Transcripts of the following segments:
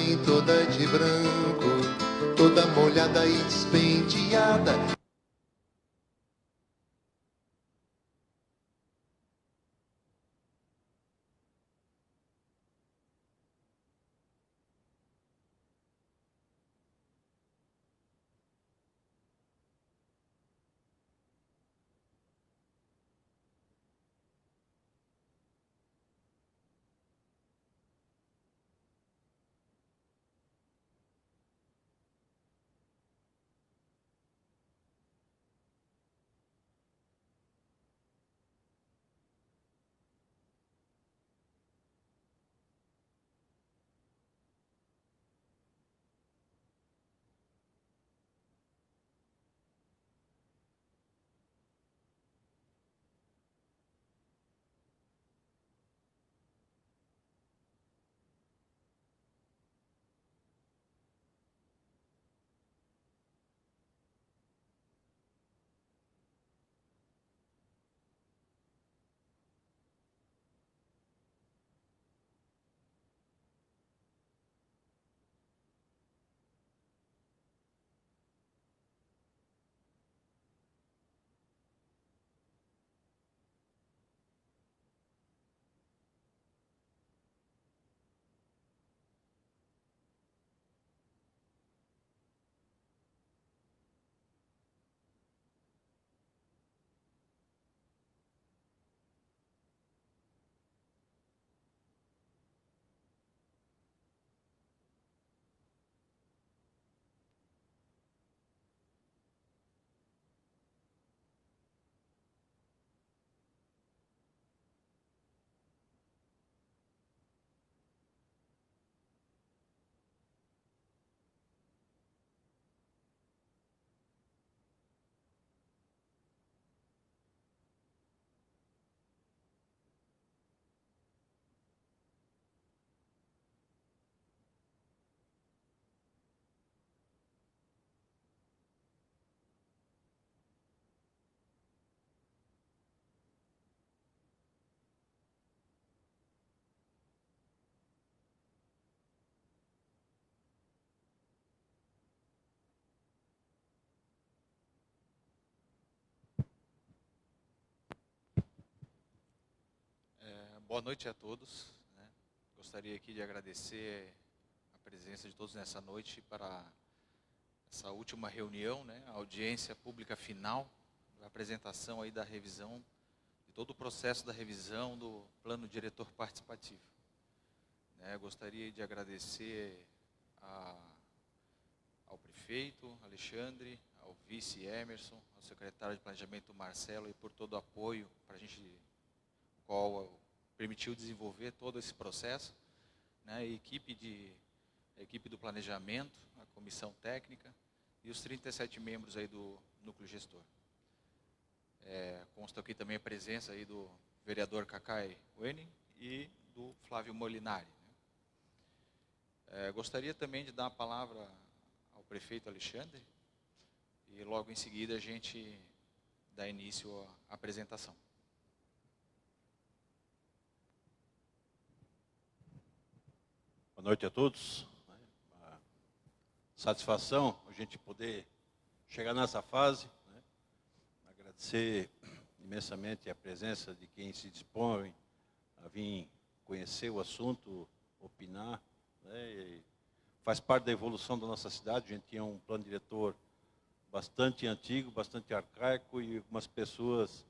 vem toda de branco, toda molhada e despenteada. Boa noite a todos, né? Gostaria aqui de agradecer a presença de todos nessa noite para essa última reunião, né? A audiência pública final, a apresentação aí da revisão, de todo o processo da revisão do plano diretor participativo, né? Gostaria de agradecer ao prefeito Alexandre, ao vice Emerson, ao secretário de planejamento Marcelo, e por todo o apoio para a gente, qual permitiu desenvolver todo esse processo, né? A equipe do planejamento, a comissão técnica e os 37 membros aí do núcleo gestor. Consta aqui também a presença aí do vereador Cacai Wenning e do Flávio Molinari, né? Gostaria também de dar a palavra ao prefeito Alexandre e logo em seguida a gente dá início à apresentação. Boa noite a todos. Uma satisfação a gente poder chegar nessa fase, né? Agradecer imensamente a presença de quem se dispõe a vir conhecer o assunto, opinar, né? E faz parte da evolução da nossa cidade. A gente tinha um plano diretor bastante antigo, bastante arcaico, e algumas pessoas,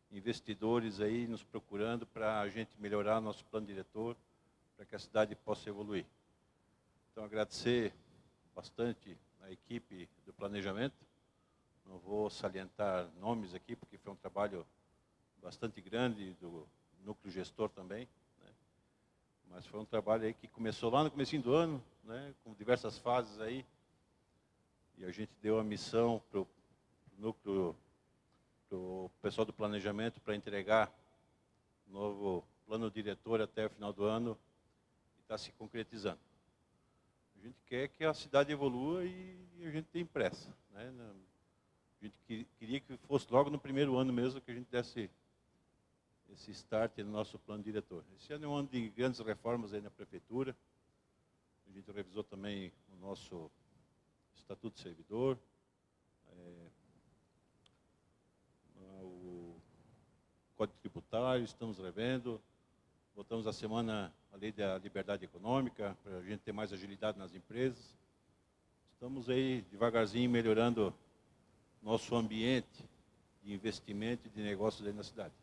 investidores aí nos procurando para a gente melhorar nosso plano diretor, para que a cidade possa evoluir. Então, agradecer bastante a equipe do planejamento. Não vou salientar nomes aqui, porque foi um trabalho bastante grande do núcleo gestor também, né? Mas foi um trabalho aí que começou lá no comecinho do ano, né? Com diversas fases aí, e a gente deu a missão para o núcleo, para o pessoal do planejamento, para entregar o novo plano diretor até o final do ano. Está se concretizando. A gente quer que a cidade evolua e a gente tem pressa, né? A gente queria que fosse logo no primeiro ano mesmo que a gente desse esse start no nosso plano diretor. Esse ano é um ano de grandes reformas aí na prefeitura. A gente revisou também o nosso Estatuto de Servidor, o Código Tributário, estamos revendo. Votamos a semana a Lei da Liberdade Econômica, para a gente ter mais agilidade nas empresas. Estamos aí devagarzinho melhorando nosso ambiente de investimento e de negócios aí na cidade.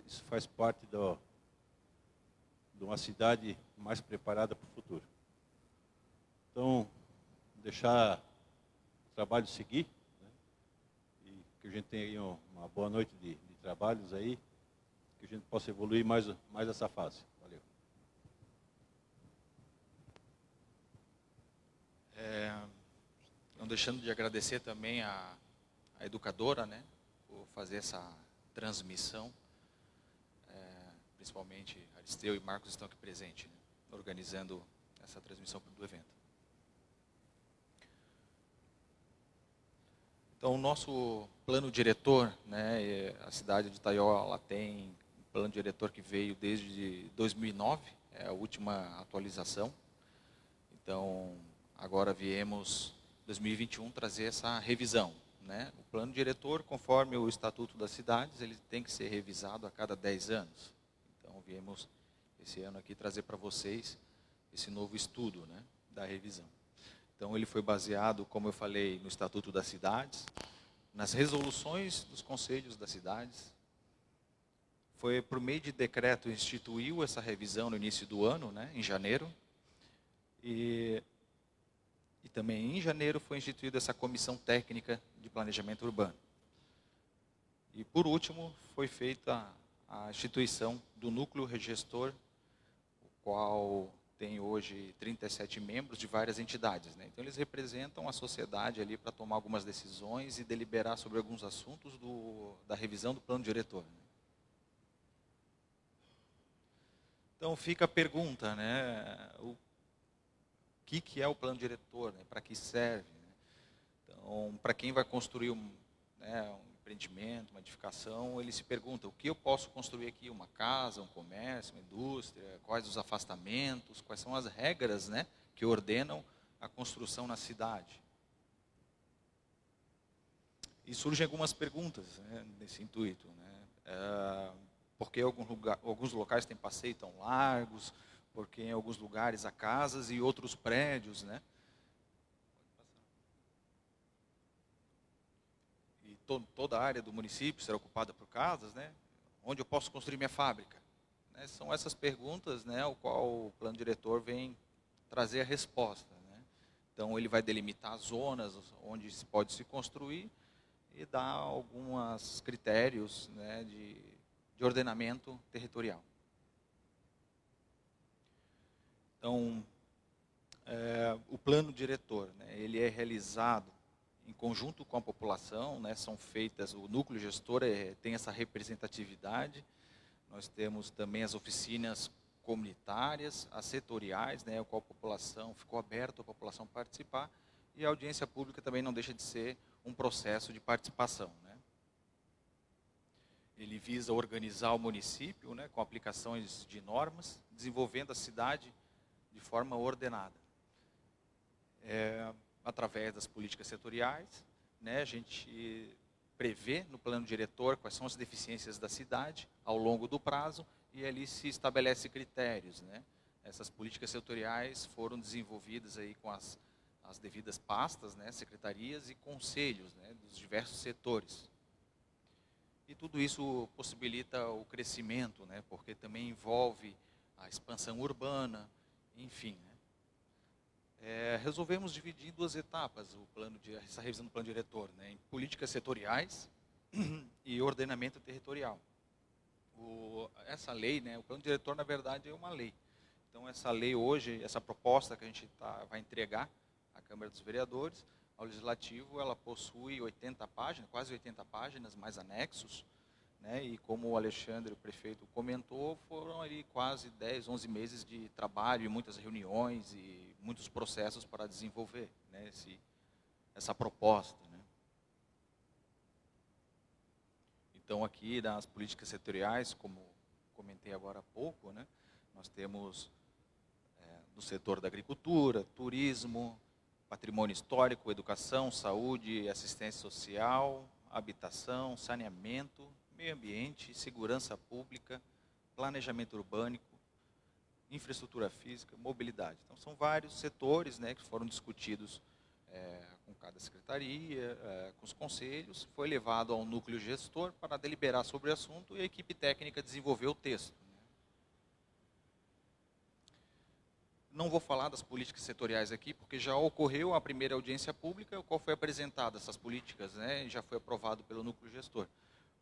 Isso faz parte de uma cidade mais preparada para o futuro. Então, deixar o trabalho seguir, né? E que a gente tenha aí uma boa noite de trabalhos aí, que a gente possa evoluir mais essa fase. Valeu. Não deixando de agradecer também a educadora, né, por fazer essa transmissão. Principalmente Aristeu e Marcos estão aqui presentes, né, organizando essa transmissão do evento. Então, o nosso plano diretor, né, a cidade de Itaió, ela tem um plano diretor que veio desde 2009, é a última atualização. Então, agora viemos, 2021, trazer essa revisão, né? O plano diretor, conforme o Estatuto das Cidades, ele tem que ser revisado a cada 10 anos. Então, viemos esse ano aqui trazer para vocês esse novo estudo, né, da revisão. Então, ele foi baseado, como eu falei, no Estatuto das Cidades, nas resoluções dos conselhos das cidades. Foi por meio de decreto instituiu essa revisão no início do ano, né, em janeiro. E também em janeiro foi instituída essa comissão técnica de planejamento urbano. E por último foi feita a instituição do núcleo regestor, o qual tem hoje 37 membros de várias entidades, né? Então eles representam a sociedade ali para tomar algumas decisões e deliberar sobre alguns assuntos da revisão do plano diretor, né? Então fica a pergunta, né? O que é o plano diretor, né? Para que serve, né? Então, para quem vai construir um empreendimento, uma edificação, ele se pergunta: o que eu posso construir aqui? Uma casa, um comércio, uma indústria? Quais os afastamentos? Quais são as regras, né, que ordenam a construção na cidade? E surgem algumas perguntas, né, nesse intuito, né? Por que alguns locais têm passeio tão largos? Porque em alguns lugares há casas e outros prédios, né? E toda a área do município será ocupada por casas, né? Onde eu posso construir minha fábrica? Né? São essas perguntas, né, ao qual o plano diretor vem trazer a resposta, né? Então, ele vai delimitar zonas onde se pode se construir e dar alguns critérios, né, de ordenamento territorial. Então, o plano diretor, né, ele é realizado em conjunto com a população, né, são feitas, o núcleo gestor tem essa representatividade. Nós temos também as oficinas comunitárias, as setoriais, né, a qual a população, ficou aberto a população participar, e a audiência pública também não deixa de ser um processo de participação, né. Ele visa organizar o município, né, com aplicações de normas, desenvolvendo a cidade de forma ordenada. Através das políticas setoriais, né, a gente prevê no plano diretor quais são as deficiências da cidade ao longo do prazo e ali se estabelece critérios, né. Essas políticas setoriais foram desenvolvidas aí com as devidas pastas, né, secretarias e conselhos, né, dos diversos setores. E tudo isso possibilita o crescimento, né, porque também envolve a expansão urbana, enfim, né. Resolvemos dividir em duas etapas essa revisão do plano diretor, né, em políticas setoriais e ordenamento territorial. Essa lei, né, o plano diretor, na verdade, é uma lei. Então, essa lei hoje, essa proposta que a gente vai entregar à Câmara dos Vereadores, ao Legislativo, ela possui 80 páginas, quase 80 páginas, mais anexos, né, e como o Alexandre, o prefeito, comentou, foram ali quase 10, 11 meses de trabalho, e muitas reuniões e muitos processos para desenvolver, né, essa proposta, né. Então, aqui nas políticas setoriais, como comentei agora há pouco, né, nós temos no setor da agricultura, turismo, patrimônio histórico, educação, saúde, assistência social, habitação, saneamento, meio ambiente, segurança pública, planejamento urbânico, infraestrutura física, mobilidade. Então, são vários setores, né, que foram discutidos com cada secretaria, com os conselhos, foi levado ao núcleo gestor para deliberar sobre o assunto e a equipe técnica desenvolveu o texto. Não vou falar das políticas setoriais aqui, porque já ocorreu a primeira audiência pública, o qual foi apresentada essas políticas, né, e já foi aprovado pelo núcleo gestor.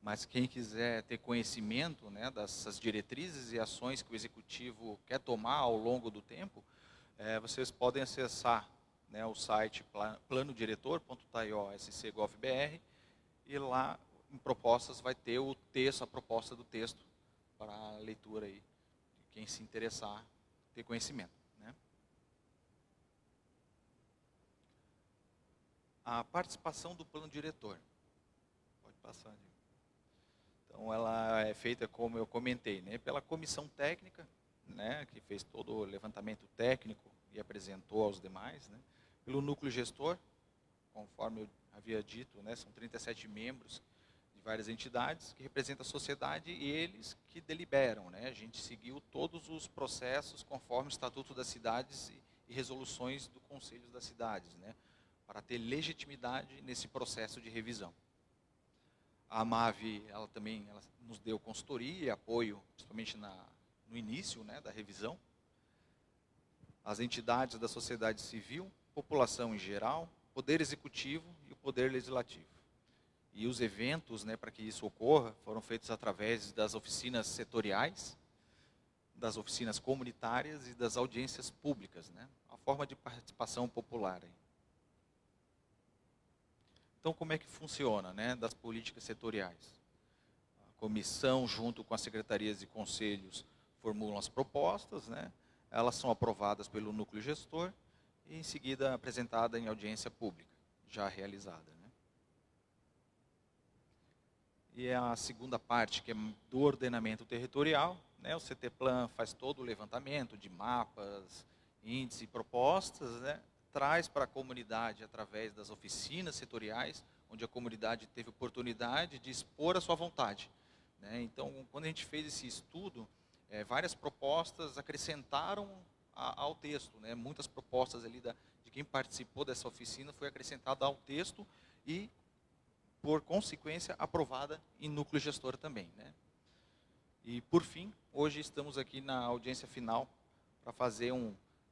Mas quem quiser ter conhecimento, né, dessas diretrizes e ações que o executivo quer tomar ao longo do tempo, vocês podem acessar, né, o site planodiretor.taio.sc.gov.br e lá em propostas vai ter o texto, a proposta do texto para a leitura aí, quem se interessar ter conhecimento. Né? A participação do plano diretor. Pode passar, Diego. Então, ela é feita, como eu comentei, né, pela comissão técnica, né, que fez todo o levantamento técnico e apresentou aos demais, né, pelo núcleo gestor, conforme eu havia dito, né, são 37 membros de várias entidades que representam a sociedade e eles que deliberam. Né, a gente seguiu todos os processos conforme o Estatuto das Cidades e resoluções do Conselho das Cidades, né, para ter legitimidade nesse processo de revisão. A AMAV, ela nos deu consultoria e apoio, principalmente no início, né, da revisão. As entidades da sociedade civil, população em geral, poder executivo e o poder legislativo. E os eventos, né, para que isso ocorra, foram feitos através das oficinas setoriais, das oficinas comunitárias e das audiências públicas, né, a forma de participação popular. Aí. Então, como é que funciona, né, das políticas setoriais? A comissão, junto com as secretarias e conselhos, formulam as propostas, né, elas são aprovadas pelo núcleo gestor e, em seguida, apresentada em audiência pública, já realizada. Né. E a segunda parte, que é do ordenamento territorial, né, o CTPlan faz todo o levantamento de mapas, índices e propostas, né, traz para a comunidade através das oficinas setoriais, onde a comunidade teve oportunidade de expor a sua vontade. Né? Então, quando a gente fez esse estudo, várias propostas acrescentaram ao texto. Né? Muitas propostas ali de quem participou dessa oficina foi acrescentada ao texto e, por consequência, aprovada em núcleo gestor também. Né? E, por fim, hoje estamos aqui na audiência final para fazer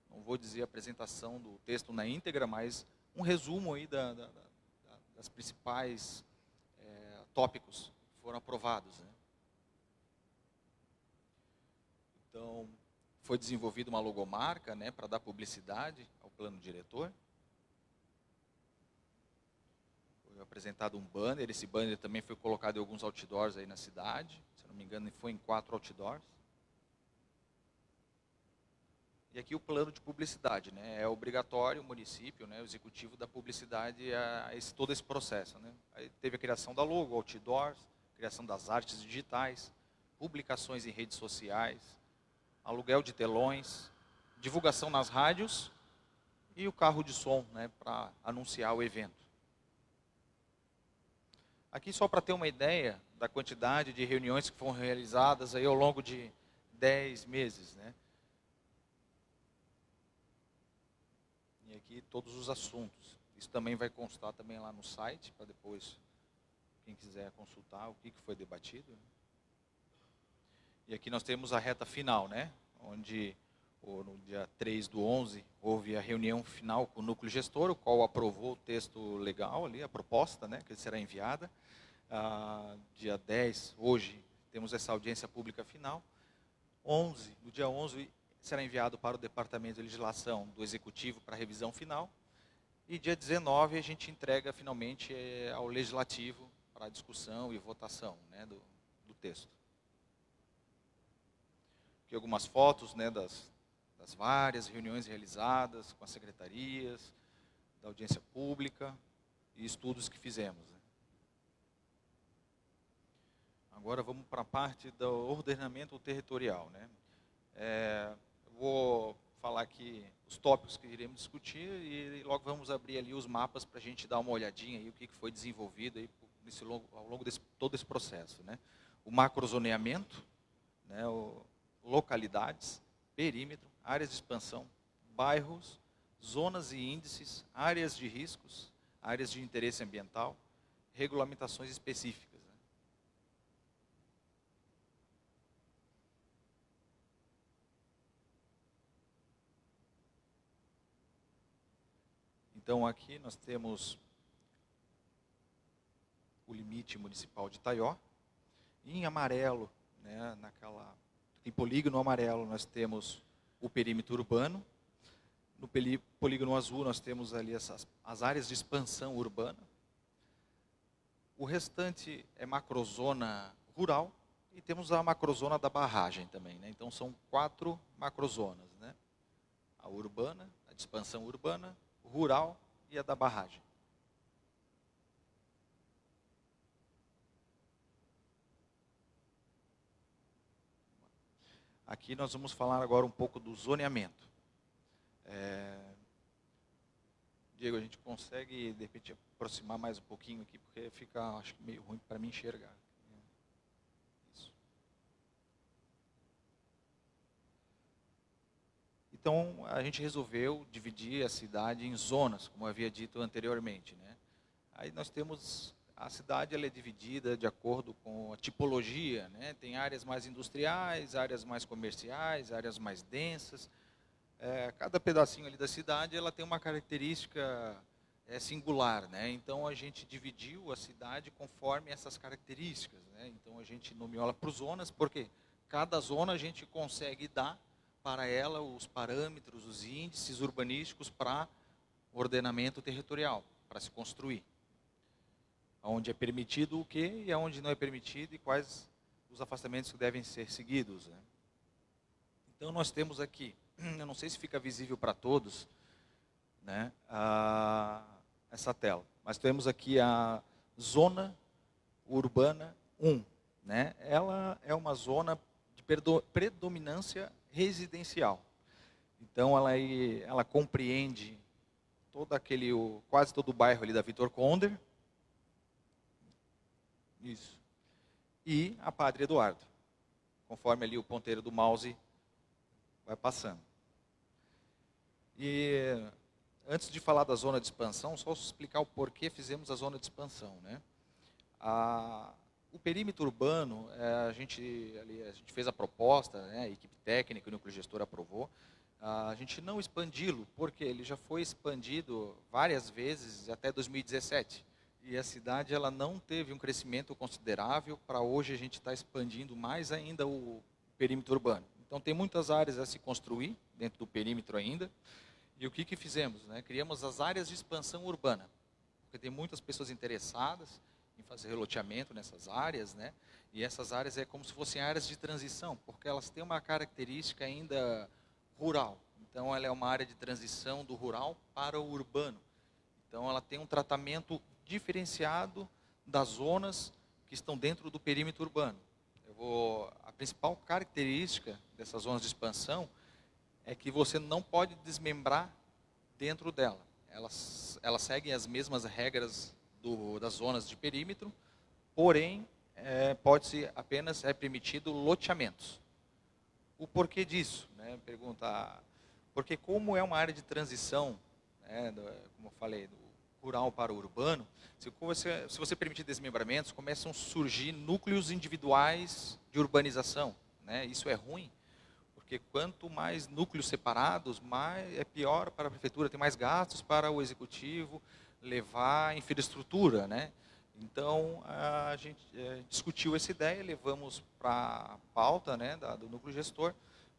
não vou dizer a apresentação do texto na íntegra, mas um resumo aí das principais tópicos que foram aprovados. Né? Então, foi desenvolvida uma logomarca, né, para dar publicidade ao plano diretor. Foi apresentado um banner, esse banner também foi colocado em alguns outdoors aí na cidade, se não me engano foi em 4 outdoors. E aqui o plano de publicidade, né? É obrigatório o município, né, o executivo da publicidade a todo esse processo. Né? Aí teve a criação da logo, outdoors, criação das artes digitais, publicações em redes sociais, aluguel de telões, divulgação nas rádios e o carro de som, né, para anunciar o evento. Aqui só para ter uma ideia da quantidade de reuniões que foram realizadas aí ao longo de 10 meses, né? E aqui todos os assuntos. Isso também vai constar também lá no site, para depois, quem quiser consultar o que foi debatido. E aqui nós temos a reta final, né? Onde no dia 3/11 houve a reunião final com o núcleo gestor, o qual aprovou o texto legal ali, a proposta, né, que será enviada. Dia 10, hoje, temos essa audiência pública final. No dia 11, será enviado para o Departamento de Legislação do Executivo para revisão final. E dia 19 a gente entrega finalmente ao Legislativo para discussão e votação, né, do texto. Aqui algumas fotos, né, das várias reuniões realizadas com as secretarias, da audiência pública e estudos que fizemos. Né. Agora vamos para a parte do ordenamento territorial. Né. Vou falar aqui os tópicos que iremos discutir e logo vamos abrir ali os mapas para a gente dar uma olhadinha aí o que foi desenvolvido aí ao longo de todo esse processo, né? O macrozoneamento, né? Localidades, perímetro, áreas de expansão, bairros, zonas e índices, áreas de riscos, áreas de interesse ambiental, regulamentações específicas. Né? Então aqui nós temos o limite municipal de Taió. Em amarelo, né, em polígono amarelo, nós temos o perímetro urbano. No polígono azul, nós temos ali as áreas de expansão urbana. O restante é macrozona rural e temos a macrozona da barragem também. Né? Então, são 4 macrozonas. Né? A urbana, a de expansão urbana, rural e a da barragem. Aqui nós vamos falar agora um pouco do zoneamento. Diego, a gente consegue, de repente, aproximar mais um pouquinho aqui, porque fica, acho que meio ruim para mim enxergar. Isso. Então, a gente resolveu dividir a cidade em zonas, como eu havia dito anteriormente. Né? Aí nós temos... A cidade ela é dividida de acordo com a tipologia, né? Tem áreas mais industriais, áreas mais comerciais, áreas mais densas. Cada pedacinho ali da cidade ela tem uma característica singular, né? Então a gente dividiu a cidade conforme essas características, né? Então a gente nomeou ela por zonas, porque cada zona a gente consegue dar para ela os parâmetros, os índices urbanísticos para ordenamento territorial, para se construir. Onde é permitido o que e aonde não é permitido e quais os afastamentos que devem ser seguidos. Né? Então nós temos aqui, eu não sei se fica visível para todos, né, essa tela, mas temos aqui a zona urbana 1. Né? Ela é uma zona de predominância residencial. Então ela compreende quase todo o bairro ali da Vitor Conder. Isso. E a Padre Eduardo, conforme ali o ponteiro do mouse vai passando. E antes de falar da zona de expansão, só explicar o porquê fizemos a zona de expansão. Né? O perímetro urbano, a gente fez a proposta, né? A equipe técnica, o núcleo gestor aprovou. A gente não expandi-lo, porque ele já foi expandido várias vezes até 2017. E a cidade ela não teve um crescimento considerável para hoje a gente está expandindo mais ainda o perímetro urbano. Então tem muitas áreas a se construir dentro do perímetro ainda. E o que fizemos? Né? Criamos as áreas de expansão urbana, porque tem muitas pessoas interessadas em fazer reloteamento nessas áreas, né? E essas áreas é como se fossem áreas de transição, porque elas têm uma característica ainda rural. Então ela é uma área de transição do rural para o urbano. Então ela tem um tratamento diferenciado das zonas que estão dentro do perímetro urbano. A principal característica dessas zonas de expansão é que você não pode desmembrar dentro dela. Elas seguem as mesmas regras das zonas de perímetro, porém, pode-se apenas permitido loteamentos. O porquê disso? Né? Pergunta, porque como é uma área de transição, né, como eu falei, do rural para o urbano, se você permitir desmembramentos, começam a surgir núcleos individuais de urbanização. Né? Isso é ruim, porque quanto mais núcleos separados, é pior para a prefeitura, tem mais gastos para o executivo levar infraestrutura. Né? Então, a gente discutiu essa ideia, levamos para a pauta, né, do núcleo gestor,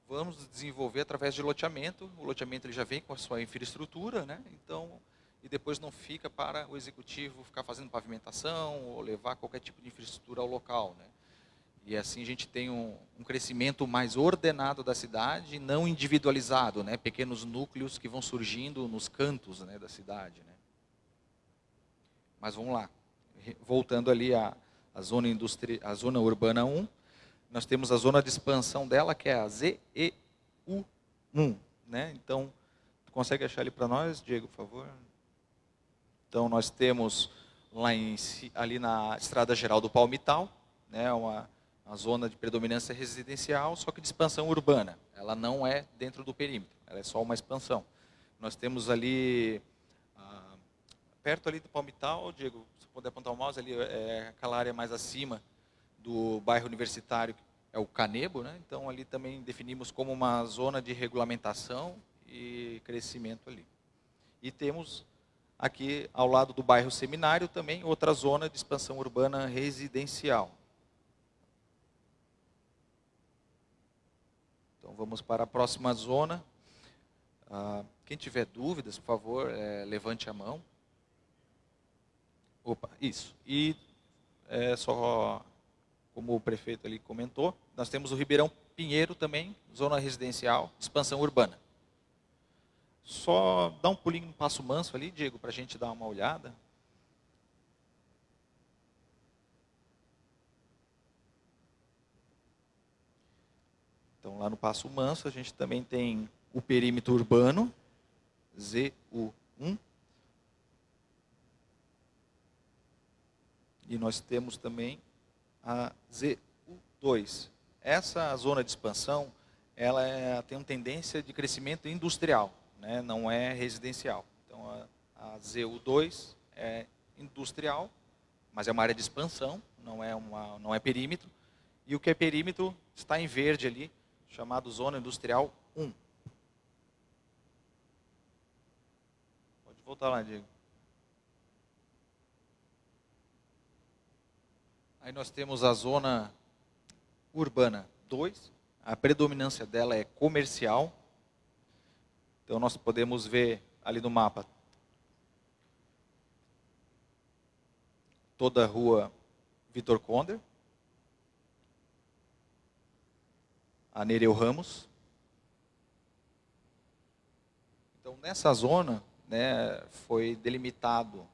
vamos desenvolver através de loteamento. O loteamento ele já vem com a sua infraestrutura, né? Então, e depois não fica para o executivo ficar fazendo pavimentação ou levar qualquer tipo de infraestrutura ao local. Né? E assim a gente tem um crescimento mais ordenado da cidade, não individualizado, né? Pequenos núcleos que vão surgindo nos cantos, né, da cidade. Né? Mas vamos lá, voltando ali à zona urbana 1, nós temos a zona de expansão dela, que é a ZEU1. né? Então, tu consegue achar ali para nós, Diego, por favor? Então, nós temos lá ali na Estrada Geral do Palmital, né, uma zona de predominância residencial, só que de expansão urbana. Ela não é dentro do perímetro, ela é só uma expansão. Nós temos ali, perto ali do Palmital, Diego, se puder apontar o mouse ali, é aquela área mais acima do bairro universitário, é o Canedo, né? Então ali também definimos como uma zona de regulamentação e crescimento ali. E temos aqui ao lado do bairro Seminário também outra zona de expansão urbana residencial. Então vamos para a próxima zona. Quem tiver dúvidas, por favor, levante a mão. Opa, isso. E só como o prefeito ali comentou, nós temos o Ribeirão Pinheiro também, zona residencial, expansão urbana. Só dá um pulinho no Passo Manso ali, Diego, para a gente dar uma olhada. Então, lá no Passo Manso, a gente também tem o perímetro urbano, ZU1. E nós temos também a ZU2. Essa zona de expansão, ela tem uma tendência de crescimento industrial, né? Não é residencial. Então, a ZU2 é industrial, mas é uma área de expansão, não é perímetro. E o que é perímetro está em verde ali, chamado Zona Industrial 1. Pode voltar lá, Diego. Aí nós temos a Zona Urbana 2. A predominância dela é comercial. Então nós podemos ver ali no mapa toda a rua Vitor Conder, a Nereu Ramos. Então nessa zona, né, foi delimitado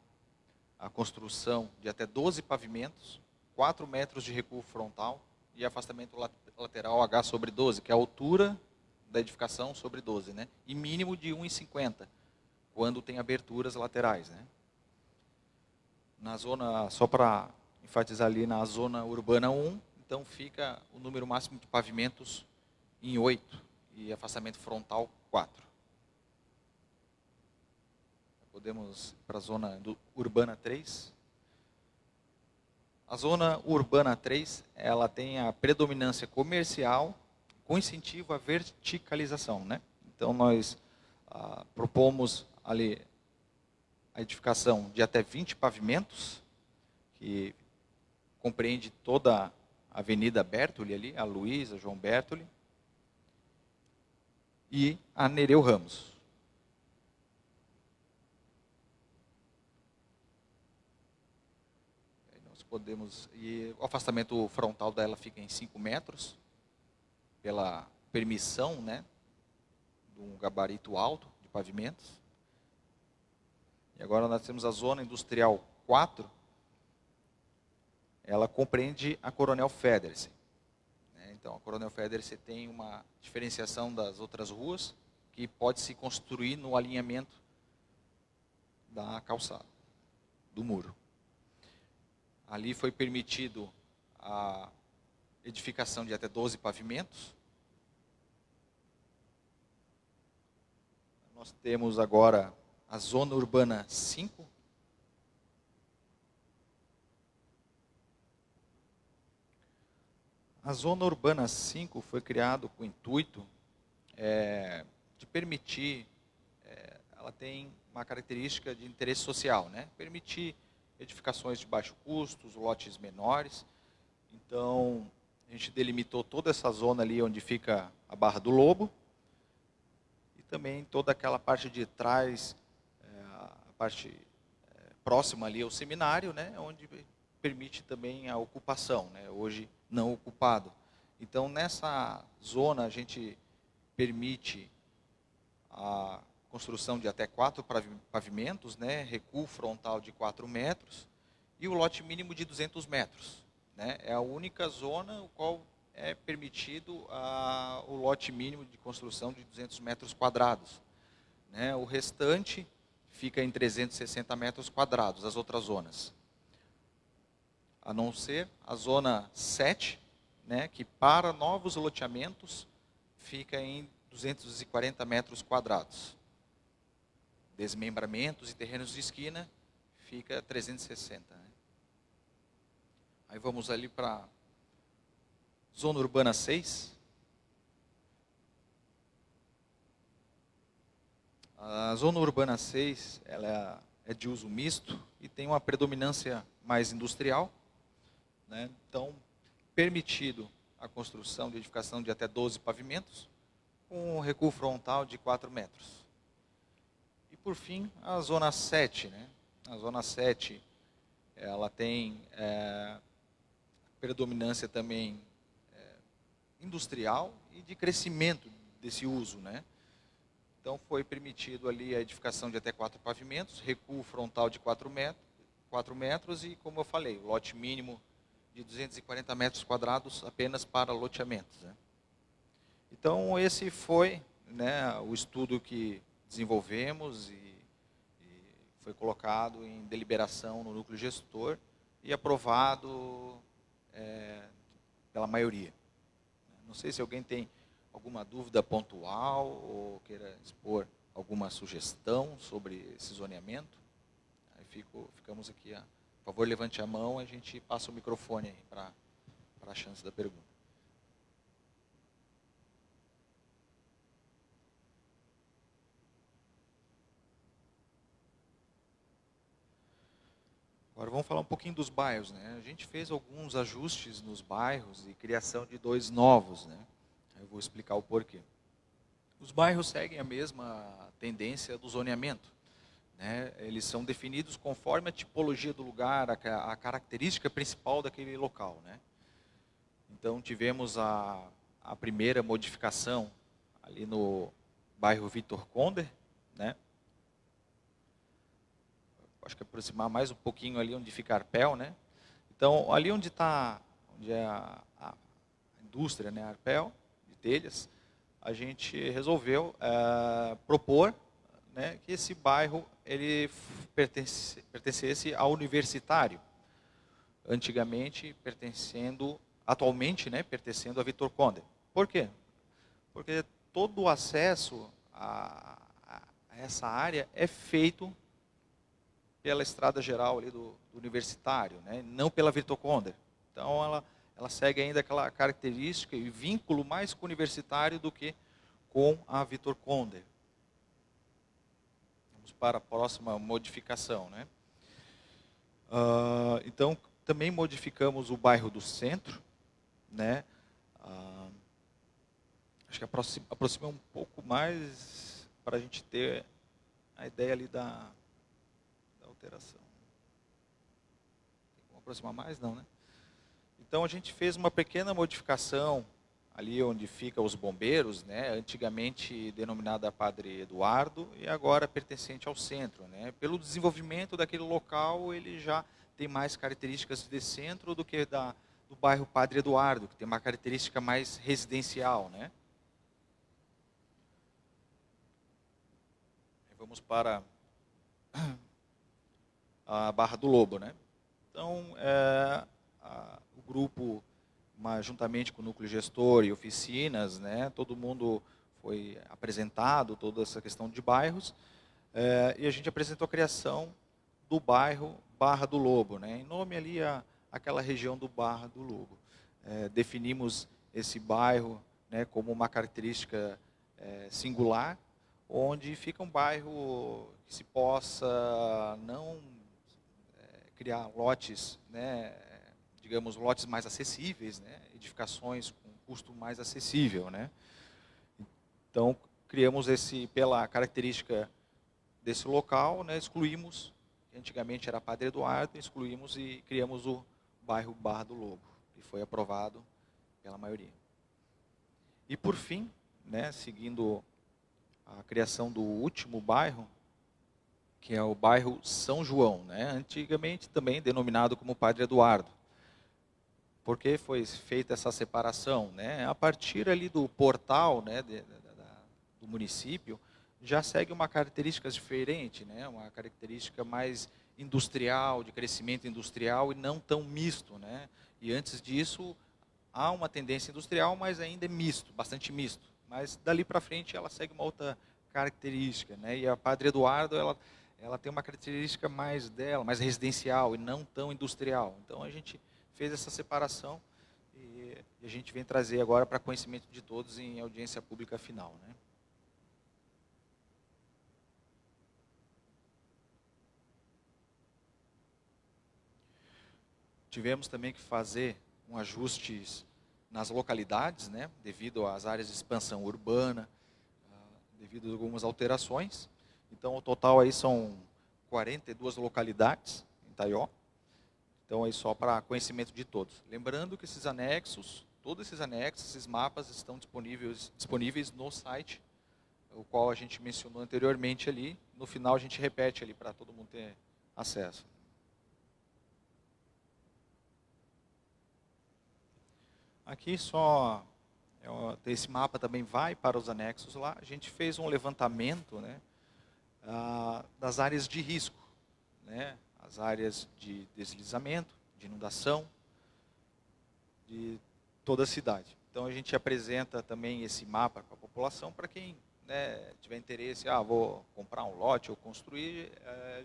a construção de até 12 pavimentos, 4 metros de recuo frontal e afastamento lateral H sobre 12, que é a altura da edificação sobre 12, né? E mínimo de 1,50, quando tem aberturas laterais, né? Na zona, só para enfatizar ali, na zona urbana 1, então fica o número máximo de pavimentos em 8 e afastamento frontal 4. Podemos ir para a zona urbana 3. A zona urbana 3, ela tem a predominância comercial com incentivo à verticalização, né? Então nós propomos ali a edificação de até 20 pavimentos, que compreende toda a Avenida Bertoli ali, a Luísa, João Bertoli, e a Nereu Ramos. Aí nós podemos, e o afastamento frontal dela fica em 5 metros, pela permissão, né, de um gabarito alto de pavimentos. E agora nós temos a zona industrial 4, ela compreende a Coronel Federsen. Então, a Coronel Federsen tem uma diferenciação das outras ruas, que pode se construir no alinhamento da calçada, do muro. Ali foi permitido a edificação de até 12 pavimentos. Nós temos agora a Zona Urbana 5. A Zona Urbana 5 foi criada com o intuito de permitir, ela tem uma característica de interesse social, né? Permitir edificações de baixo custo, lotes menores. Então, a gente delimitou toda essa zona ali onde fica a Barra do Lobo, e também toda aquela parte de trás, a parte próxima ali ao seminário, né? Onde permite também a ocupação, né? Hoje não ocupado. Então, nessa zona, a gente permite a construção de até 4 pavimentos, né? Recuo frontal de 4 metros e o lote mínimo de 200 metros. Né? É a única zona no qual é permitido o lote mínimo de construção de 200 metros quadrados. Né? O restante fica em 360 metros quadrados, as outras zonas. A não ser a zona 7, né, que para novos loteamentos fica em 240 metros quadrados. Desmembramentos e terrenos de esquina fica 360. Né? Aí vamos ali para Zona Urbana 6. A Zona Urbana 6 ela é de uso misto e tem uma predominância mais industrial. Né? Então, permitido a construção de edificação de até 12 pavimentos, com um recuo frontal de 4 metros. E por fim, a Zona 7. Né? A Zona 7 ela tem predominância também industrial e de crescimento desse uso. Né? Então foi permitido ali a edificação de até 4 pavimentos, recuo frontal de 4 metros e, como eu falei, o lote mínimo de 240 metros quadrados apenas para loteamentos. Né? Então esse foi, né, o estudo que desenvolvemos e foi colocado em deliberação no núcleo gestor e aprovado pela maioria. Não sei se alguém tem alguma dúvida pontual ou queira expor alguma sugestão sobre esse zoneamento. Aí ficamos aqui, por favor, levante a mão, a gente passa o microfone aí para a chance da pergunta. Agora vamos falar um pouquinho dos bairros. Né? A gente fez alguns ajustes nos bairros e criação de 2 novos. Né? Eu vou explicar o porquê. Os bairros seguem a mesma tendência do zoneamento. Né? Eles são definidos conforme a tipologia do lugar, a característica principal daquele local. Né? Então tivemos a primeira modificação ali no bairro Vitor Conder. Né? Acho que aproximar mais um pouquinho ali onde fica Arpel. Né? Então ali onde é a indústria, né, Arpel, de telhas, a gente resolveu propor, né, que esse bairro ele pertencesse ao universitário, atualmente, né, pertencendo a Vitor Conder. Por quê? Porque todo o acesso a essa área é feito pela estrada geral ali do universitário, né, não pela Vitor Conder. Então ela segue ainda aquela característica e vínculo mais com o universitário do que com a Vitor Conder. Vamos para a próxima modificação. Né? Então, também modificamos o bairro do centro. Né? Acho que aproxima um pouco mais para a gente ter a ideia ali da alteração. Tem como aproximar mais? Não, né? Então a gente fez uma pequena modificação ali onde ficam os bombeiros, né? Antigamente denominada Padre Eduardo e agora pertencente ao centro. Né? Pelo desenvolvimento daquele local, ele já tem mais características de centro do que do bairro Padre Eduardo, que tem uma característica mais residencial. Né? Vamos para a Barra do Lobo. Né? Então, o grupo, juntamente com o núcleo gestor e oficinas, né, todo mundo foi apresentado, toda essa questão de bairros, e a gente apresentou a criação do bairro Barra do Lobo, né, em nome ali aquela região do Barra do Lobo. Definimos esse bairro, né, como uma característica singular, onde fica um bairro que se possa não criar lotes, né, digamos, lotes mais acessíveis, né, edificações com custo mais acessível. Né. Então, criamos pela característica desse local, né, excluímos, antigamente era Padre Eduardo, excluímos e criamos o bairro Barra do Lobo, que foi aprovado pela maioria. E por fim, né, seguindo a criação do último bairro, que é o bairro São João, né, antigamente também denominado como Padre Eduardo. por que foi feita essa separação, né? A partir ali do portal, né, do município, já segue uma característica diferente, né? Uma característica mais industrial, de crescimento industrial e não tão misto, né? E antes disso, há uma tendência industrial, mas ainda é misto, bastante misto. Mas dali para frente ela segue uma outra característica, né? E a Padre Eduardo, ela tem uma característica mais dela, mais residencial e não tão industrial. Então a gente fez essa separação e a gente vem trazer agora para conhecimento de todos em audiência pública final, né? Tivemos também que fazer um ajustes nas localidades, né, devido às áreas de expansão urbana, devido a algumas alterações. Então, o total aí são 42 localidades em Taió. Então, aí só para conhecimento de todos. Lembrando que esses anexos, todos esses anexos, esses mapas estão disponíveis no site, o qual a gente mencionou anteriormente ali. No final, a gente repete ali para todo mundo ter acesso. Aqui só, esse mapa também vai para os anexos lá. A gente fez um levantamento, né, das áreas de risco, né, as áreas de deslizamento, de inundação, de toda a cidade. Então a gente apresenta também esse mapa para a população, para quem, né, tiver interesse, vou comprar um lote ou construir,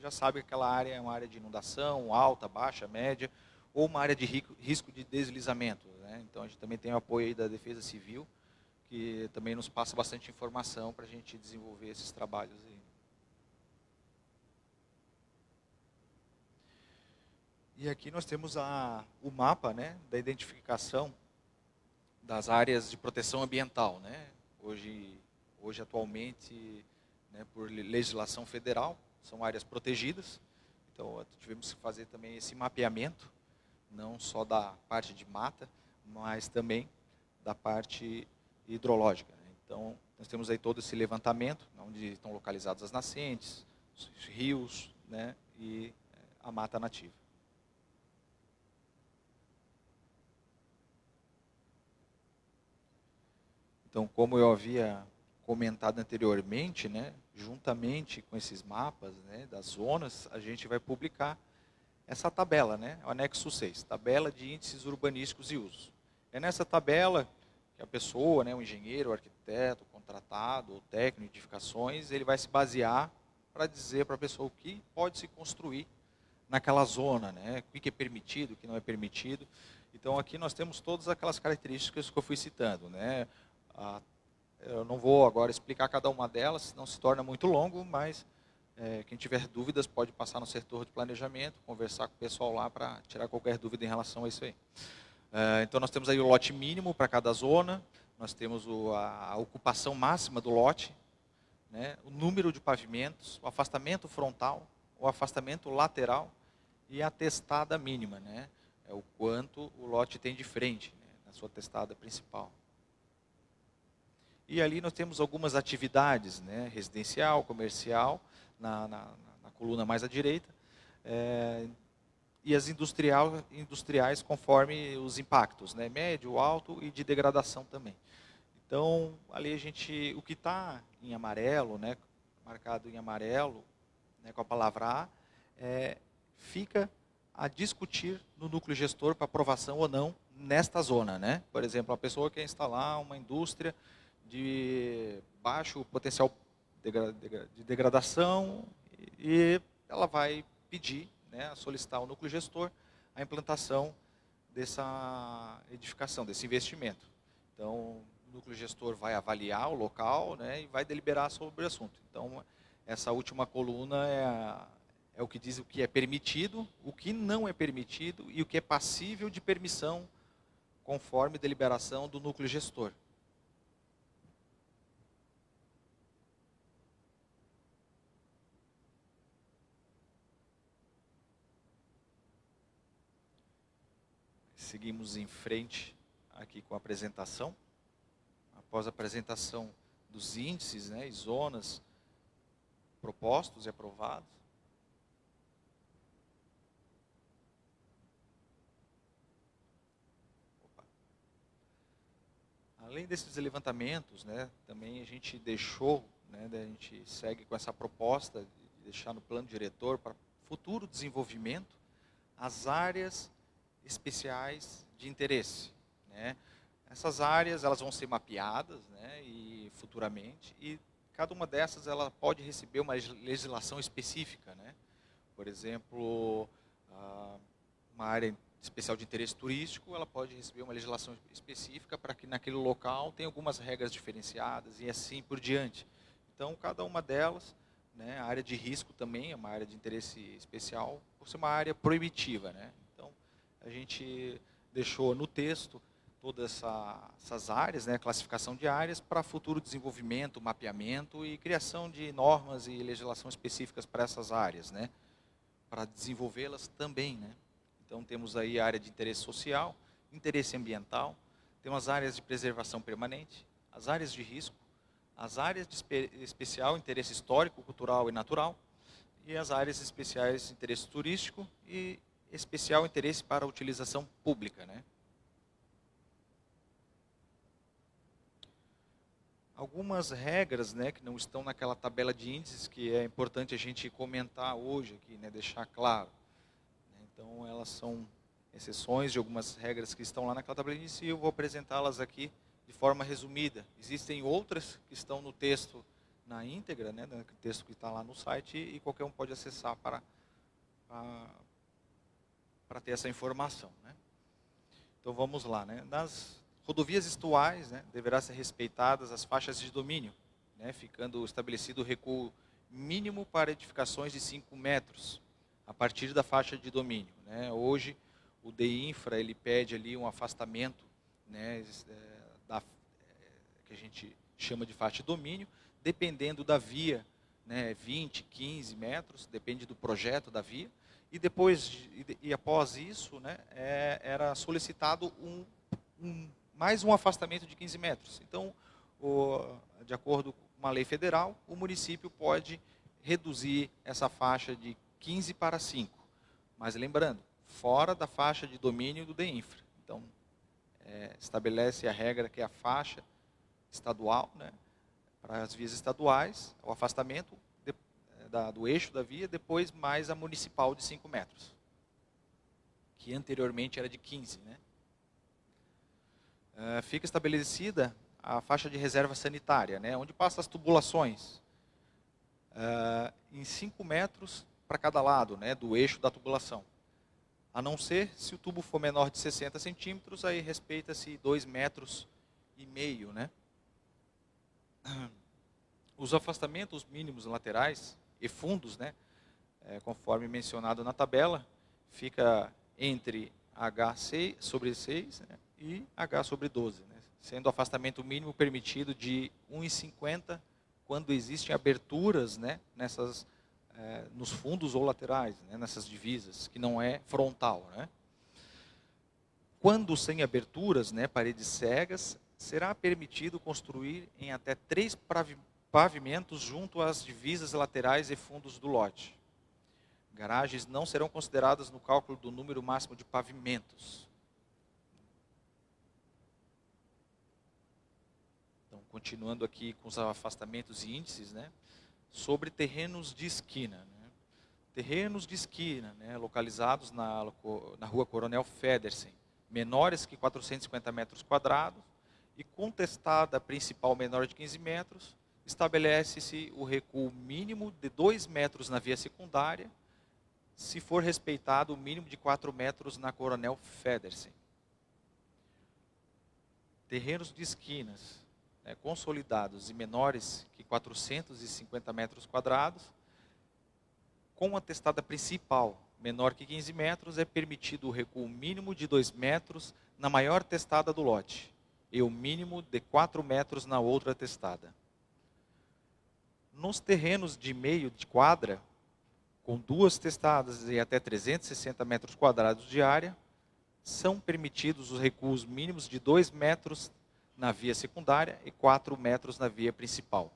já sabe que aquela área é uma área de inundação, alta, baixa, média, ou uma área de risco de deslizamento, né? Então a gente também tem o apoio aí da Defesa Civil, que também nos passa bastante informação para a gente desenvolver esses trabalhos aí. E aqui nós temos o mapa, né, da identificação das áreas de proteção ambiental, né? Hoje atualmente, né, por legislação federal, são áreas protegidas. Então tivemos que fazer também esse mapeamento, não só da parte de mata, mas também da parte hidrológica, né? Então, nós temos aí todo esse levantamento, onde estão localizadas as nascentes, os rios, né, e a mata nativa. Então, como eu havia comentado anteriormente, né, juntamente com esses mapas, né, das zonas, a gente vai publicar essa tabela, né, o anexo 6, tabela de índices urbanísticos e usos. É nessa tabela que a pessoa, né, o engenheiro, o arquiteto, o contratado, o técnico de edificações, ele vai se basear para dizer para a pessoa o que pode se construir naquela zona, né, o que é permitido, o que não é permitido. Então aqui nós temos todas aquelas características que eu fui citando, né. Eu não vou agora explicar cada uma delas, senão se torna muito longo, mas quem tiver dúvidas pode passar no setor de planejamento, conversar com o pessoal lá para tirar qualquer dúvida em relação a isso aí. Então nós temos aí o lote mínimo para cada zona, nós temos a ocupação máxima do lote, né, o número de pavimentos, o afastamento frontal, o afastamento lateral e a testada mínima, né, é o quanto o lote tem de frente, né, na sua testada principal. E ali nós temos algumas atividades, né, residencial, comercial, na coluna mais à direita, e as industriais conforme os impactos, né, médio, alto e de degradação também. Então, ali o que está em amarelo, né, marcado em amarelo, né, com a palavra A, fica a discutir no núcleo gestor para aprovação ou não nesta zona, né? Por exemplo, a pessoa quer instalar uma indústria de baixo potencial de degradação e ela vai pedir, né, solicitar ao núcleo gestor a implantação dessa edificação, desse investimento. Então, o núcleo gestor vai avaliar o local, né, e vai deliberar sobre o assunto. Então, essa última coluna é o que diz o que é permitido, o que não é permitido e o que é passível de permissão conforme deliberação do núcleo gestor. Seguimos em frente aqui com a apresentação. Após a apresentação dos índices, né, e zonas propostos e aprovados, Além desses levantamentos, né, também a gente deixou, né, a gente segue com essa proposta de deixar no plano diretor para futuro desenvolvimento as áreas especiais de interesse, né? Essas áreas elas vão ser mapeadas, né, e futuramente, e cada uma dessas ela pode receber uma legislação específica, né? Por exemplo, uma área especial de interesse turístico, ela pode receber uma legislação específica para que naquele local tenha algumas regras diferenciadas e assim por diante. Então, cada uma delas, né, a área de risco também é uma área de interesse especial, por ser uma área proibitiva, né? Então, a gente deixou no texto todas essas áreas, né, classificação de áreas para futuro desenvolvimento, mapeamento e criação de normas e legislação específicas para essas áreas, né, para desenvolvê-las também, né. Então, temos aí a área de interesse social, interesse ambiental, temos as áreas de preservação permanente, as áreas de risco, as áreas de especial interesse histórico, cultural e natural, e as áreas especiais de interesse turístico e especial interesse para a utilização pública, né. Algumas regras, né, que não estão naquela tabela de índices, que é importante a gente comentar hoje aqui, né, deixar claro. Então, elas são exceções de algumas regras que estão lá naquela tabela de índices e eu vou apresentá-las aqui de forma resumida. Existem outras que estão no texto na íntegra, né, no texto que está lá no site, e qualquer um pode acessar para ter essa informação, né. Então, vamos lá, né. Nas rodovias estuais, né, deverá ser respeitadas as faixas de domínio, né, ficando estabelecido o recuo mínimo para edificações de 5 metros, a partir da faixa de domínio, né. Hoje, o DEINFRA, ele pede ali um afastamento, né, que a gente chama de faixa de domínio, dependendo da via, né, 20, 15 metros, depende do projeto da via, e depois, após isso, né, era solicitado mais um afastamento de 15 metros. Então, de acordo com uma lei federal, o município pode reduzir essa faixa de 15 para 5. Mas lembrando, fora da faixa de domínio do DEINFRA. Então, estabelece a regra que é a faixa estadual, né, para as vias estaduais, o afastamento do eixo da via, depois mais a municipal de 5 metros, que anteriormente era de 15, né. Fica estabelecida a faixa de reserva sanitária, né, onde passam as tubulações, em 5 metros para cada lado, né, do eixo da tubulação. A não ser se o tubo for menor de 60 centímetros, aí respeita-se 2,5 metros, né. Os afastamentos mínimos laterais e fundos, né, conforme mencionado na tabela, fica entre H/6, né, e H/12, né, sendo o afastamento mínimo permitido de 1,50 quando existem aberturas, né, nos fundos ou laterais, né, nessas divisas, que não é frontal, né. Quando sem aberturas, né, paredes cegas, será permitido construir em até 3 pavimentos junto às divisas laterais e fundos do lote. Garagens não serão consideradas no cálculo do número máximo de pavimentos. Então, continuando aqui com os afastamentos e índices, né, sobre terrenos de esquina, né. Terrenos de esquina, né, localizados na rua Coronel Federsen, menores que 450 metros quadrados, e contestada principal menor de 15 metros, estabelece-se o recuo mínimo de 2 metros na via secundária, se for respeitado o mínimo de 4 metros na Coronel Federsen. Terrenos de esquinas, né, consolidados e menores que 450 metros quadrados, com a testada principal menor que 15 metros, é permitido o recuo mínimo de 2 metros na maior testada do lote, e o mínimo de 4 metros na outra testada. Nos terrenos de meio de quadra, com 2 testadas e até 360 metros quadrados de área, são permitidos os recuos mínimos de 2 metros na via secundária e 4 metros na via principal.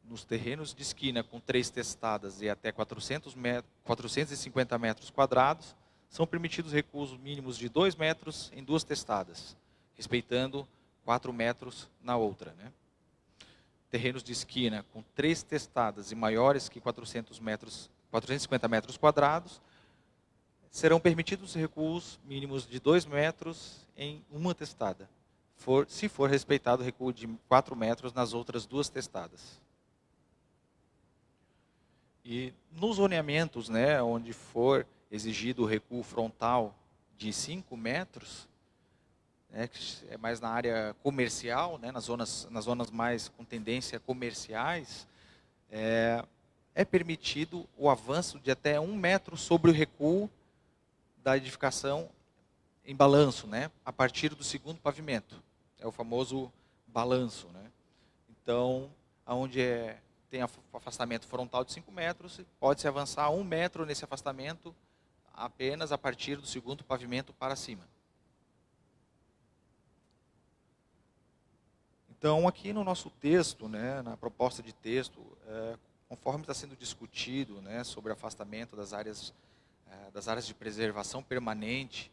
Nos terrenos de esquina com 3 testadas e até 450 metros quadrados, são permitidos recuos mínimos de 2 metros em 2 testadas, respeitando 4 metros na outra, né? Terrenos de esquina com 3 testadas e maiores que 450 metros quadrados, serão permitidos recuos mínimos de 2 metros em uma testada, se for respeitado o recuo de 4 metros nas outras 2 testadas. E nos zoneamentos, né, onde for exigido o recuo frontal de 5 metros, né, que é mais na área comercial, né, nas zonas mais com tendência comerciais, é permitido o avanço de até 1 metro sobre o recuo da edificação em balanço, né, a partir do segundo pavimento. É o famoso balanço, né? Então, onde tem afastamento frontal de 5 metros, pode-se avançar 1 metro nesse afastamento apenas a partir do segundo pavimento para cima. Então, aqui no nosso texto, né, na proposta de texto, conforme está sendo discutido, né, sobre afastamento das áreas de preservação permanente,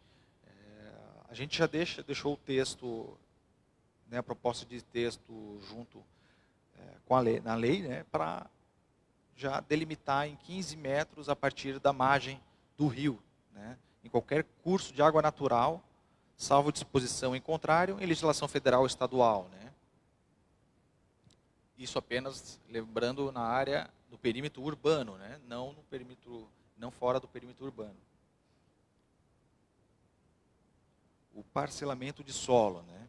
a gente já deixou o texto, né, a proposta de texto junto com a lei, na lei, né, para já delimitar em 15 metros a partir da margem do rio, né, em qualquer curso de água natural, salvo disposição em contrário, em legislação federal ou estadual, né. Isso apenas, lembrando, na área do perímetro urbano, né, não fora do perímetro urbano. O parcelamento de solo, né,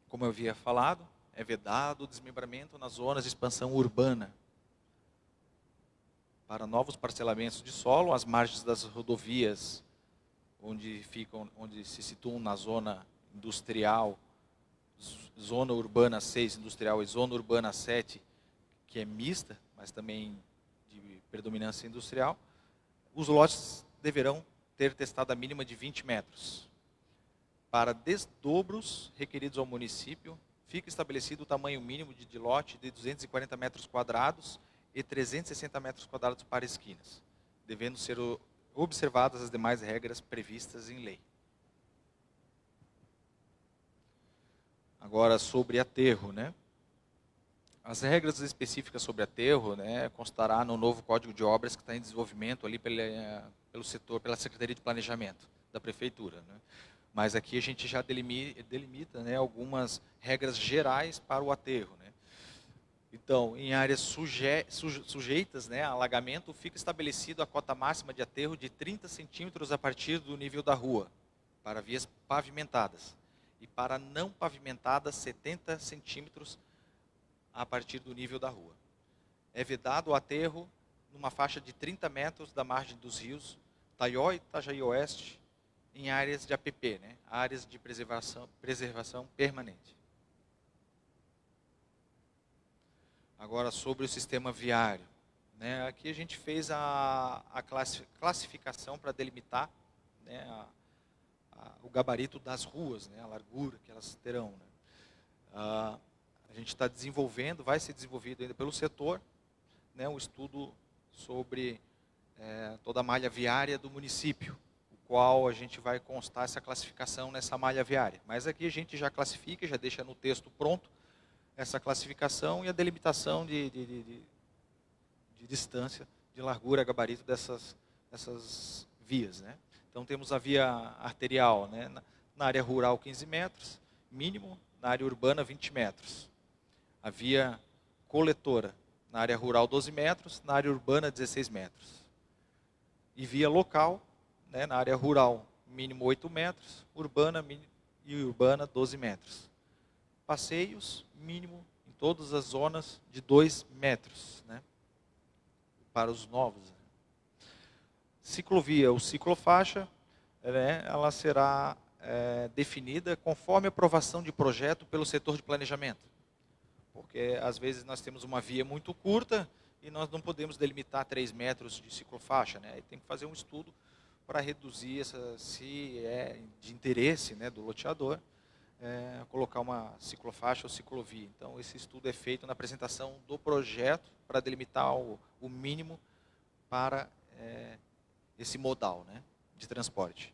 como eu havia falado, é vedado o desmembramento nas zonas de expansão urbana. Para novos parcelamentos de solo, às margens das rodovias, onde se situam na zona industrial, zona urbana 6 industrial e zona urbana 7, que é mista, mas também de predominância industrial, os lotes deverão ter testada mínima de 20 metros. Para desdobros requeridos ao município, fica estabelecido o tamanho mínimo de lote de 240 metros quadrados e 360 metros quadrados para esquinas, devendo ser observadas as demais regras previstas em lei. Agora, sobre aterro, né? As regras específicas sobre aterro, né, constará no novo Código de Obras que está em desenvolvimento ali pelo setor, pela Secretaria de Planejamento da Prefeitura, né? Mas aqui a gente já delimita, né, algumas regras gerais para o aterro, né? Então, em áreas sujeitas, né, a alagamento, fica estabelecido a cota máxima de aterro de 30 centímetros a partir do nível da rua, para vias pavimentadas. E para não pavimentadas, 70 centímetros a partir do nível da rua. É vedado o aterro numa faixa de 30 metros da margem dos rios Taió e Itajaí Oeste, em áreas de APP, né? Áreas de preservação permanente. Agora, sobre o sistema viário, né? Aqui a gente fez a classificação para delimitar, né, o gabarito das ruas, né, a largura que elas terão, né? A gente está desenvolvendo, vai ser desenvolvido ainda pelo setor, né, um estudo sobre toda a malha viária do município, o qual a gente vai constar essa classificação nessa malha viária. Mas aqui a gente já classifica, já deixa no texto pronto essa classificação e a delimitação de distância, de largura, gabarito dessas vias, né? Então temos a via arterial, né, na área rural 15 metros, mínimo, na área urbana 20 metros. A via coletora, na área rural 12 metros, na área urbana 16 metros. E via local, né, na área rural mínimo 8 metros, urbana 12 metros. Passeios, mínimo em todas as zonas de 2 metros, né, para os novos. Ciclovia ou ciclofaixa, né, ela será definida conforme a aprovação de projeto pelo setor de planejamento. Porque às vezes nós temos uma via muito curta e nós não podemos delimitar 3 metros de ciclofaixa, né? Aí tem que fazer um estudo para reduzir se é de interesse, né, do loteador, colocar uma ciclofaixa ou ciclovia. Então esse estudo é feito na apresentação do projeto para delimitar o mínimo para esse modal, né, de transporte.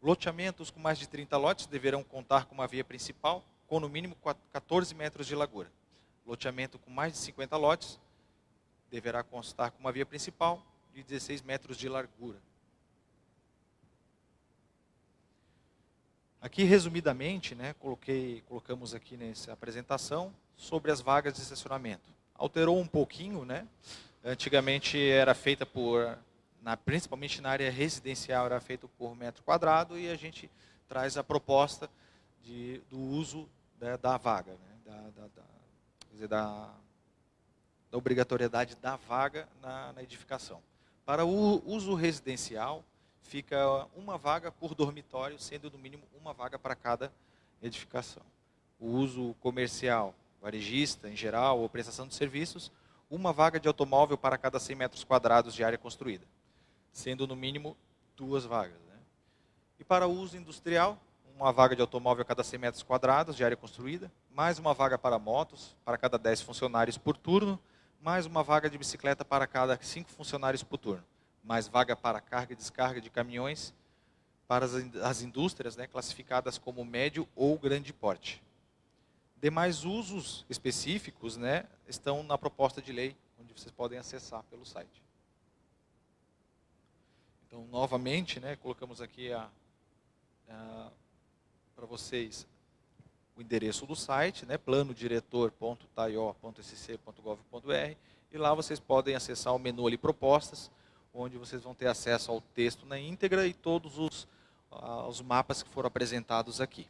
Loteamentos com mais de 30 lotes deverão contar com uma via principal com no mínimo 14 metros de largura. Loteamento com mais de 50 lotes deverá constar com uma via principal de 16 metros de largura. Aqui, resumidamente, né, colocamos aqui nessa apresentação sobre as vagas de estacionamento. Alterou um pouquinho, né? Antigamente era feita principalmente na área residencial, era feito por metro quadrado, e a gente traz a proposta do uso, né, da vaga, né, da obrigatoriedade da vaga na edificação. Para o uso residencial, fica uma vaga por dormitório, sendo no mínimo uma vaga para cada edificação. O uso comercial, varejista em geral, ou prestação de serviços, uma vaga de automóvel para cada 100 metros quadrados de área construída, sendo no mínimo 2 vagas. Né? E para o uso industrial, uma vaga de automóvel a cada 100 metros quadrados de área construída, mais uma vaga para motos, para cada 10 funcionários por turno, mais uma vaga de bicicleta para cada 5 funcionários por turno, mais vaga para carga e descarga de caminhões para as indústrias, né, classificadas como médio ou grande porte. Demais usos específicos, né, estão na proposta de lei, onde vocês podem acessar pelo site. Então, novamente, né, colocamos aqui para vocês o endereço do site, né, planodiretor.taio.sc.gov.br, e lá vocês podem acessar o menu ali propostas, onde vocês vão ter acesso ao texto na íntegra e todos os mapas que foram apresentados aqui.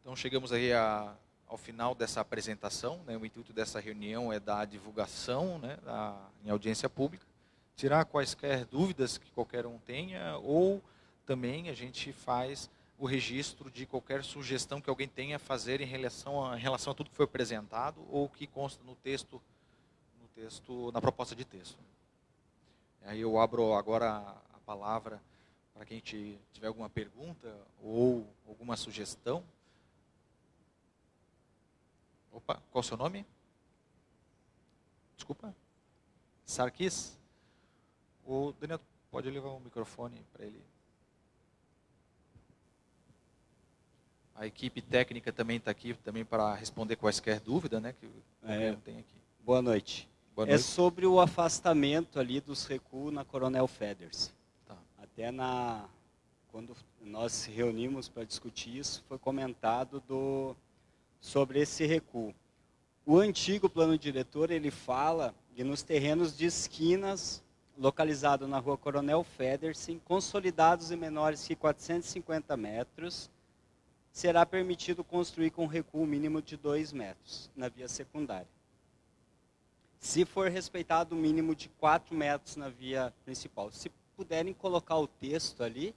Então chegamos aí ao final dessa apresentação, né? O intuito dessa reunião é dar a divulgação, né, em audiência pública, tirar quaisquer dúvidas que qualquer um tenha, ou também a gente faz o registro de qualquer sugestão que alguém tenha a fazer em relação a tudo que foi apresentado ou que consta no texto, na proposta de texto. Aí eu abro agora a palavra para quem tiver alguma pergunta ou alguma sugestão. Opa, qual o seu nome? Desculpa. Sarkis? O Daniel, pode levar o microfone para ele. A equipe técnica também está aqui para responder quaisquer dúvida, né, que tem aqui. Boa noite. Boa noite. É sobre o afastamento ali dos recuos na Coronel Feders. Tá. Até quando nós se reunimos para discutir isso, foi comentado sobre esse recuo. O antigo plano diretor, ele fala que nos terrenos de esquinas, localizados na rua Coronel Federsen, consolidados e menores que 450 metros, será permitido construir com recuo mínimo de 2 metros na via secundária. Se for respeitado o mínimo de 4 metros na via principal. Se puderem colocar o texto ali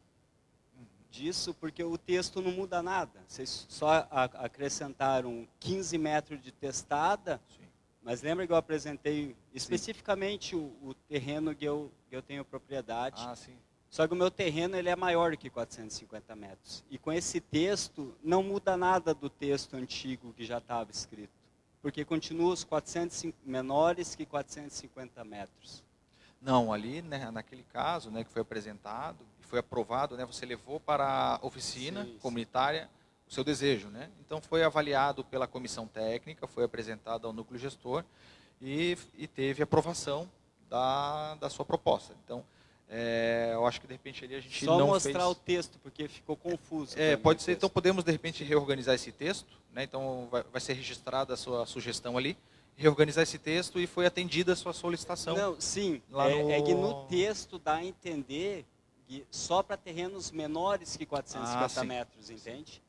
disso, porque o texto não muda nada. Vocês só acrescentaram 15 metros de testada, sim, mas lembra que eu apresentei especificamente o terreno que eu tenho propriedade. Ah, sim. Só que o meu terreno ele é maior que 450 metros. E com esse texto, não muda nada do texto antigo que já estava escrito. Porque continua os 405 menores que 450 metros. Não, ali, né, naquele caso, né, que foi apresentado e foi aprovado, né, você levou para a oficina comunitária o seu desejo, né? Então foi avaliado pela comissão técnica, foi apresentado ao núcleo gestor e teve aprovação da sua proposta. Então, eu acho que de repente ali a gente só não mostrar fez... o texto, porque ficou confuso. Pode ser, então podemos de repente reorganizar esse texto, né? Então vai ser registrada a sua sugestão ali, reorganizar esse texto e foi atendida a sua solicitação. Não, sim, é que no texto dá a entender que só para terrenos menores que 450 metros, entende?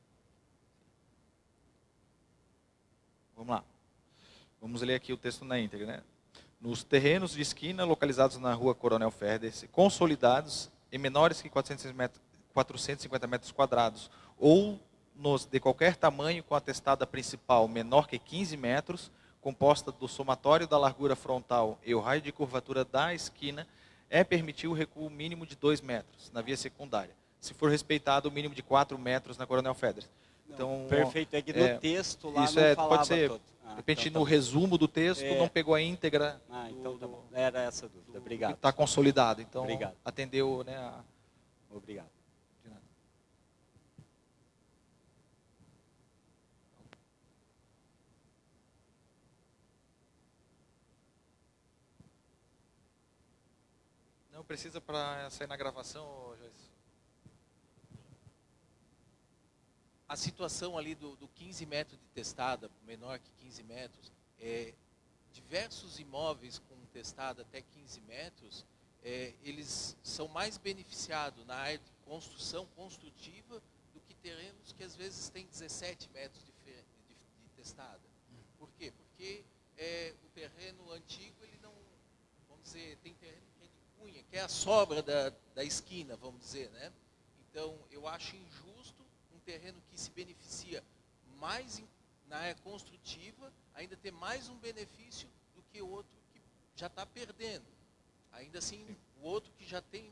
Vamos lá. Vamos ler aqui o texto na íntegra, né? Nos terrenos de esquina localizados na rua Coronel Ferders, consolidados em menores que 450 metros quadrados, ou nos de qualquer tamanho com a testada principal menor que 15 metros, composta do somatório da largura frontal e o raio de curvatura da esquina, é permitido o recuo mínimo de 2 metros na via secundária, se for respeitado o mínimo de 4 metros na Coronel Federer. Então, Perfeito, é que no texto lá isso não pode falava ser, todo. de repente, então tá no bom. resumo do texto, não pegou a íntegra Então tá bom. Era essa a dúvida. do que Obrigado. está consolidado. Então, Obrigado. atendeu, né, Obrigado. de nada. Não precisa para sair na gravação, Joyce? A situação ali do 15 metros de testada, menor que 15 metros, diversos imóveis com testada até 15 metros, eles são mais beneficiados na área de construção construtiva do que terrenos que às vezes têm 17 metros de testada. Por quê? Porque o terreno antigo, ele não, vamos dizer, tem terreno que é de cunha, que é a sobra da esquina, vamos dizer, né? Então, eu acho injusto um terreno que se beneficia mais na área construtiva, ainda ter mais um benefício do que o outro que já está perdendo. Ainda assim, o outro que já tem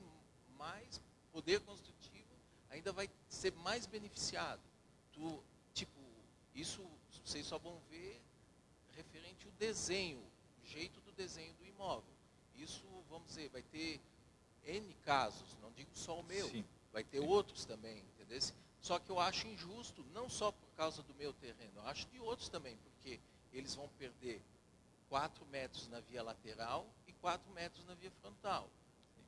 mais poder construtivo, ainda vai ser mais beneficiado. Isso vocês só vão ver referente ao desenho, o jeito do desenho do imóvel. Isso, vamos dizer, vai ter N casos, não digo só o meu, Sim. vai ter outros também, entendeu? Só que eu acho injusto, não só por causa do meu terreno, eu acho de outros também, porque eles vão perder 4 metros na via lateral e 4 metros na via frontal.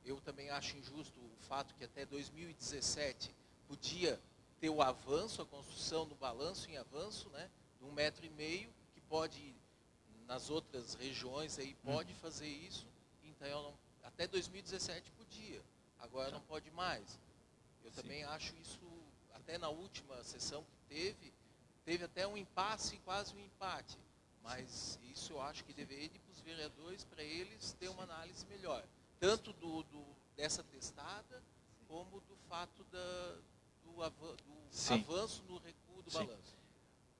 Eu também acho injusto o fato que até 2017 podia ter o avanço, a construção no balanço em avanço, né, de 1,5 metro, que pode, nas outras regiões aí, pode fazer isso. Então, até 2017 podia, agora não pode mais. Eu também acho isso, até na última sessão que teve até um impasse, quase um empate. Mas isso eu acho que deveria ir para os vereadores, para eles ter uma análise melhor. Tanto dessa testada, como do fato do avanço no recuo do balanço.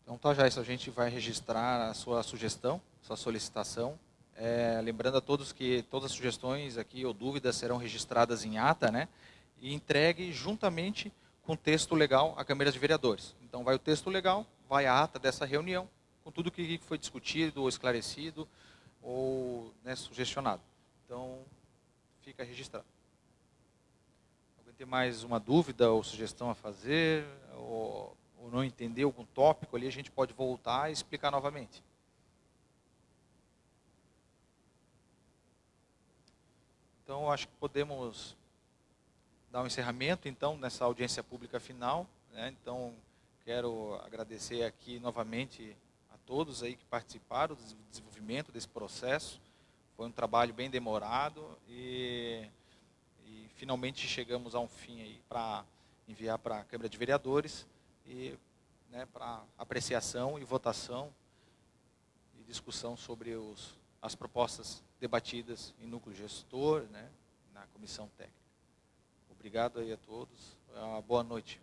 Então tá, já isso, a gente vai registrar a sua sugestão, sua solicitação. Lembrando a todos que todas as sugestões aqui ou dúvidas serão registradas em ata, né? E entregue juntamente com o texto legal à Câmara de Vereadores. Então vai o texto legal, vai a ata dessa reunião, com tudo que foi discutido, ou esclarecido, ou, né, sugestionado. Então, fica registrado. Alguém tem mais uma dúvida ou sugestão a fazer, ou não entendeu algum tópico ali, a gente pode voltar e explicar novamente. Então, eu acho que podemos dar um encerramento, então, nessa audiência pública final, né? Então, quero agradecer aqui novamente a todos aí que participaram do desenvolvimento desse processo. Foi um trabalho bem demorado e finalmente chegamos a um fim aí para enviar para a Câmara de Vereadores e, né, para apreciação e votação e discussão sobre as propostas debatidas em núcleo gestor, né, na comissão técnica. Obrigado aí a todos. Boa noite.